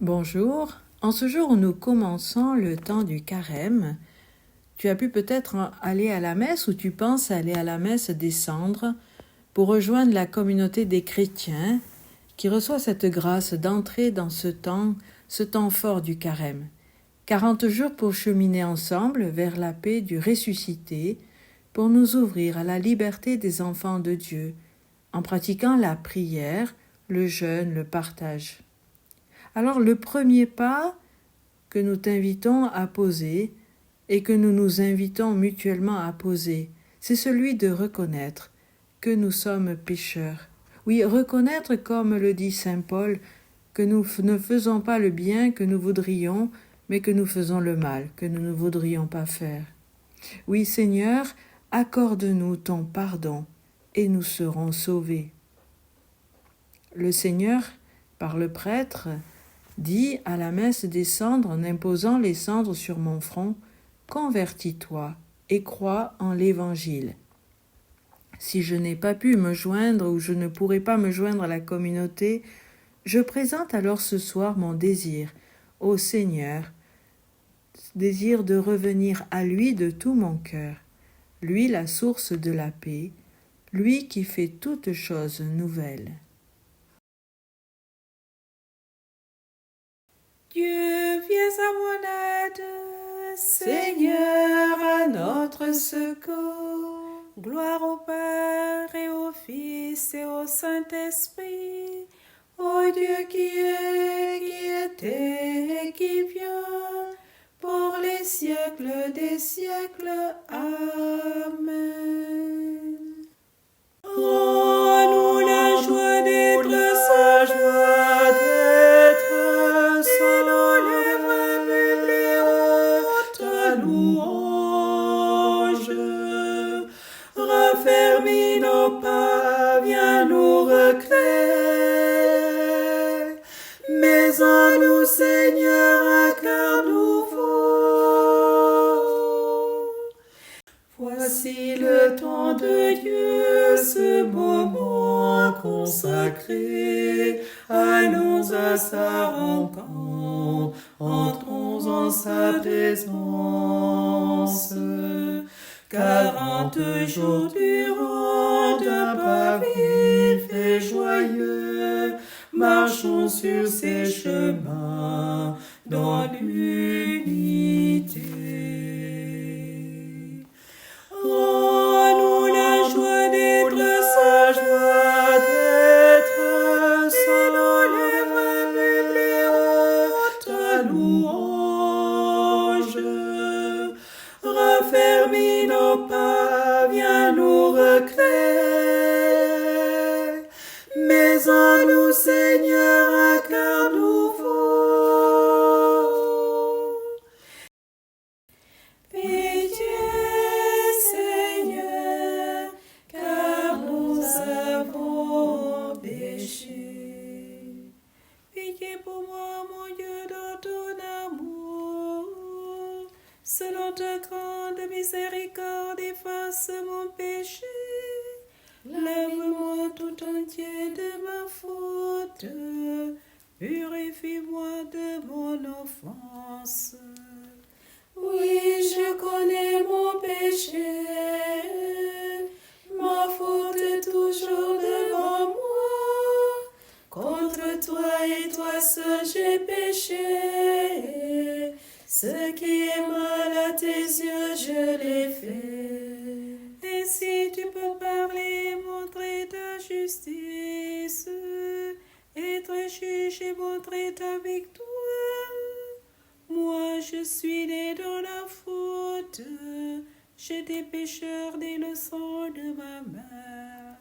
Bonjour, en ce jour où nous commençons le temps du carême, tu as pu peut-être aller à la messe ou tu penses aller à la messe des cendres pour rejoindre la communauté des chrétiens qui reçoit cette grâce d'entrer dans ce temps fort du carême. 40 jours pour cheminer ensemble vers la paix du ressuscité, pour nous ouvrir à la liberté des enfants de Dieu, en pratiquant la prière, le jeûne, le partage. Alors le premier pas que nous t'invitons à poser et que nous nous invitons mutuellement à poser, c'est celui de reconnaître que nous sommes pécheurs. Oui, reconnaître, comme le dit saint Paul, que nous ne faisons pas le bien que nous voudrions, mais que nous faisons le mal que nous ne voudrions pas faire. Oui, Seigneur, accorde-nous ton pardon et nous serons sauvés. Le Seigneur, par le prêtre, dit à la messe des cendres en imposant les cendres sur mon front, « Convertis-toi et crois en l'Évangile. » Si je n'ai pas pu me joindre ou je ne pourrai pas me joindre à la communauté, je présente alors ce soir mon désir au Seigneur, désir de revenir à lui de tout mon cœur, lui la source de la paix, lui qui fait toutes choses nouvelles. Dieu, viens à mon aide, Seigneur, à notre secours. Gloire au Père et au Fils et au Saint-Esprit, ô Dieu qui est, qui était et qui vient, pour les siècles des siècles. Amen. Rends-nous la joie d'être raffermis nos pas, viens nous recréer. Mais en nous, Seigneur, un cœur nouveau. Voici le temps de Dieu, ce moment consacré. Allons à sa rencontre, entrons en sa présence. 40 jours durant d'un pas vif et joyeux, marchons sur ces chemins dans l'unité. Rends-nous la joie d'être selon les plus haute louange. Raffermis nos pas, viens nous recréer. Mais en nous, Seigneur, un cœur nouveau. Pitié, Seigneur, car nous avons péché. Pitié pour moi, mon Dieu, dans ton amour. Selon ta grande miséricorde, efface mon péché. Lave-moi tout entier de ma faute. Purifie-moi de mon offense. Oui, je connais mon péché. Ma faute est toujours devant moi. Contre toi et toi seul j'ai péché. Ce qui est mal à tes yeux, je l'ai fait. Et si tu peux parler, montrer ta justice, être juge et montrer ta victoire. Moi, je suis né dans la faute. J'étais pécheur dès le sang de ma mère.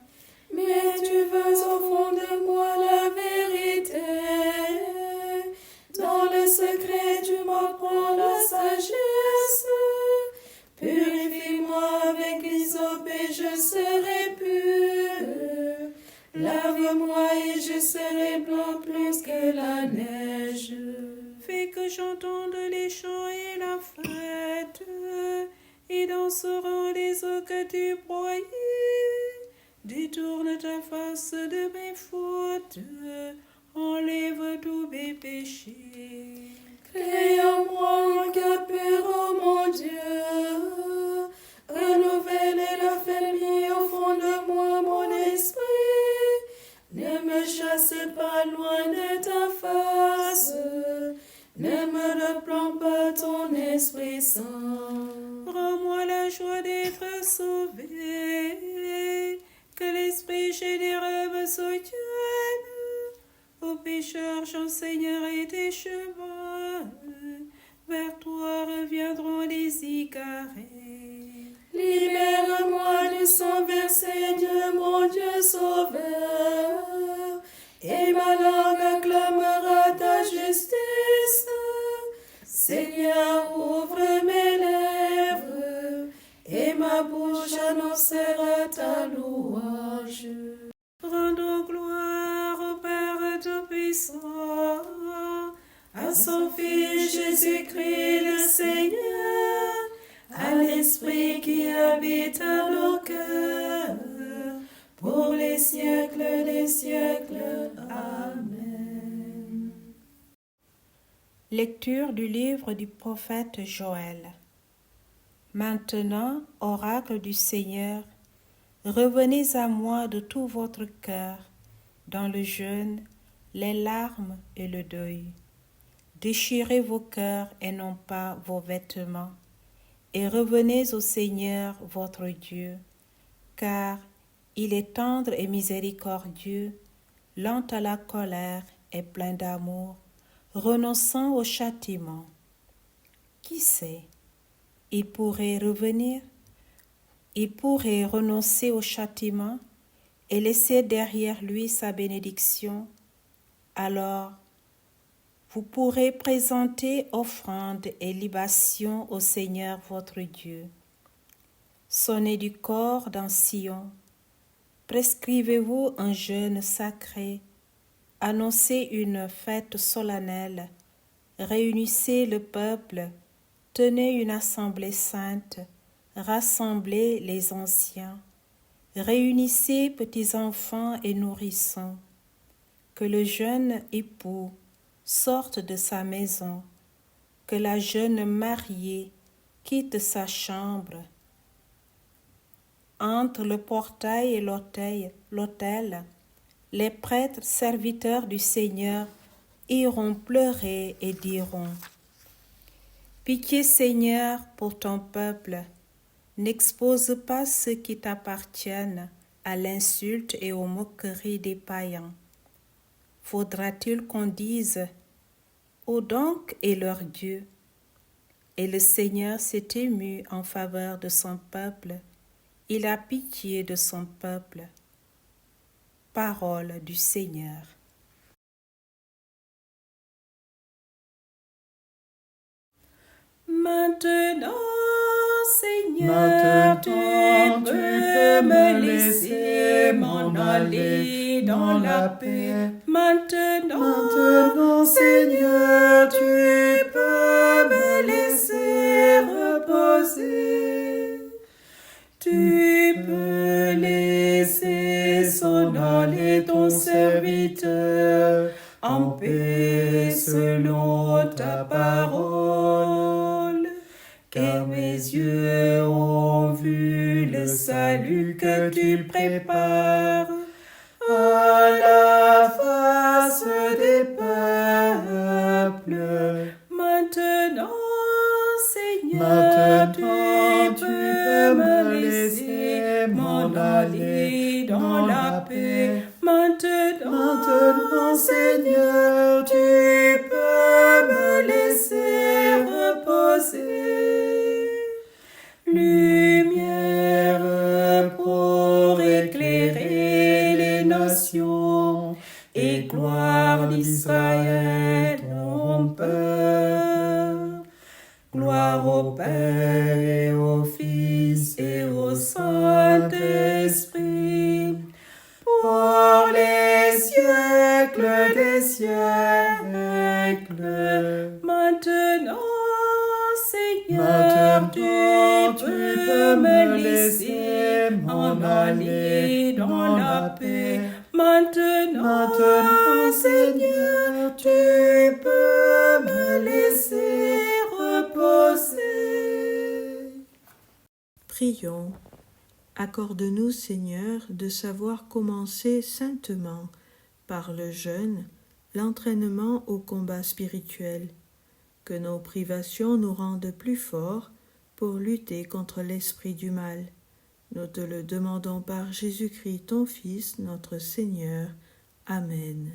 Mais tu veux au fond de moi la vérité. Dans le secret, tu m'apprends la sagesse. Purifie-moi avec l'hysope et je serai pur. Lave-moi et je serai blanc plus que la neige. Fais que j'entende les chants et la fête, et danseront les eaux que tu broyais. Détourne ta face de mes fautes, enlève tous mes péchés. Crée en moi un cœur pur, ô mon Dieu. Renouvelle et raffermis au fond de moi mon esprit. Ne me chasse pas loin de ta face. Ne me reprends pas ton Esprit Saint. Rends-moi la joie d'être sauvé. Que l'Esprit généreux me soutienne. Aux pécheurs, j'enseignerai tes chemins. Vers toi reviendront les icarés. Libère-moi du sang versé, Dieu, mon Dieu sauveur. Et ma langue acclamera ta justice. Seigneur, ouvre mes lèvres, et ma bouche annoncera ta louange. Rendons gloire au Père Tout-Puissant, À son Fils Jésus-Christ le Seigneur, à l'Esprit qui habite à nos cœurs, pour les siècles des siècles. Amen. Lecture du livre du prophète Joël. Maintenant, oracle du Seigneur, revenez à moi de tout votre cœur, dans le jeûne, les larmes et le deuil. Déchirez vos cœurs et non pas vos vêtements, et revenez au Seigneur votre Dieu, car il est tendre et miséricordieux, lent à la colère et plein d'amour, renonçant au châtiment. Qui sait, il pourrait revenir, il pourrait renoncer au châtiment et laisser derrière lui sa bénédiction. Alors, vous pourrez présenter offrandes et libations au Seigneur votre Dieu. Sonnez du cor dans Sion, prescrivez-vous un jeûne sacré, annoncez une fête solennelle, réunissez le peuple, tenez une assemblée sainte, rassemblez les anciens, réunissez petits enfants et nourrissons, que le jeune époux sorte de sa maison, que la jeune mariée quitte sa chambre. Entre le portail et l'autel, les prêtres serviteurs du Seigneur iront pleurer et diront: Pitié, Seigneur, pour ton peuple, n'expose pas ceux qui t'appartiennent à l'insulte et aux moqueries des païens. Faudra-t-il qu'on dise: Ô donc est leur Dieu? Et le Seigneur s'est ému en faveur de son peuple, il a pitié de son peuple. Parole du Seigneur. Maintenant, Seigneur, tu peux me laisser m'en aller dans la paix. Maintenant, Seigneur, tu peux me laisser reposer. Tu peux laisser s'en aller ton serviteur en paix selon ta parole. Car mes yeux ont vu le salut que tu prépares à la face des peuples. Maintenant, Seigneur, tu peux me laisser m'en aller dans la paix. Maintenant, Seigneur, tu peux me laisser reposer. Lumière pour éclairer les nations et gloire d'Israël, mon peuple. Gloire au Père et au Fils et au Saint-Esprit, pour les siècles des siècles. Maintenant, Seigneur, tu peux me laisser m'en aller dans la paix. Maintenant, Seigneur, Prions. Accorde-nous, Seigneur, de savoir commencer saintement, par le jeûne, l'entraînement au combat spirituel. Que nos privations nous rendent plus forts pour lutter contre l'esprit du mal. Nous te le demandons par Jésus-Christ, ton Fils, notre Seigneur. Amen.